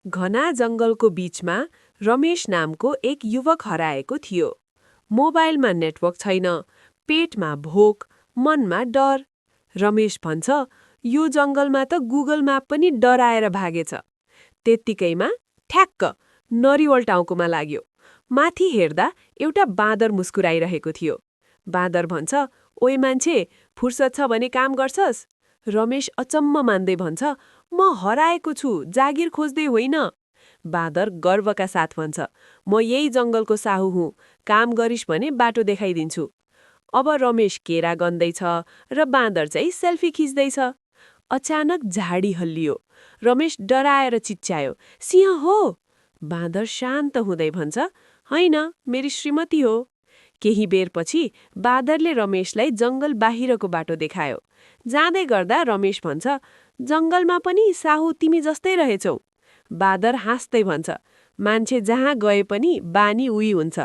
घना जङ्गलको बीचमा रमेश नामको एक युवक हराएको थियो। मोबाइलमा नेटवर्क छैन, पेटमा भोक, मनमा डर। रमेश भन्छ, यो जङ्गलमा त गुगल म्याप पनि डराएर भागेछ। त्यत्तिकैमा ठ्याक्क नरिवल टाउकोमा लाग्यो। माथि हेर्दा एउटा बाँदर मुस्कुराइरहेको थियो। बाँदर भन्छ, ओइ मान्छे, फुर्सद छ भने काम गर्छस्? रमेश अचम्म मान्दै भन्छ, म हराएको छु, जागिर खोज्दै होइन। बाँदर गर्वका साथ भन्छ, म यही जङ्गलको साहु हुँ, काम गरिस् भने बाटो देखाइदिन्छु। अब रमेश केरा गन्दैछ र बाँदर चाहिँ सेल्फी खिच्दैछ। अचानक झाडी हल्लियो। रमेश डराएर चिच्यायो, सिंह हो? बाँदर शान्त हुँदै भन्छ, होइन, मेरी श्रीमती हो। केही बेरपछि बाँदरले रमेशलाई जङ्गल बाहिरको बाटो देखायो। जाँदै गर्दा रमेश भन्छ, जङ्गलमा पनि साहु तिमी जस्तै रहेछौ। बाँदर हाँस्दै भन्छ, मान्छे जहाँ गए पनि बानी उही हुन्छ।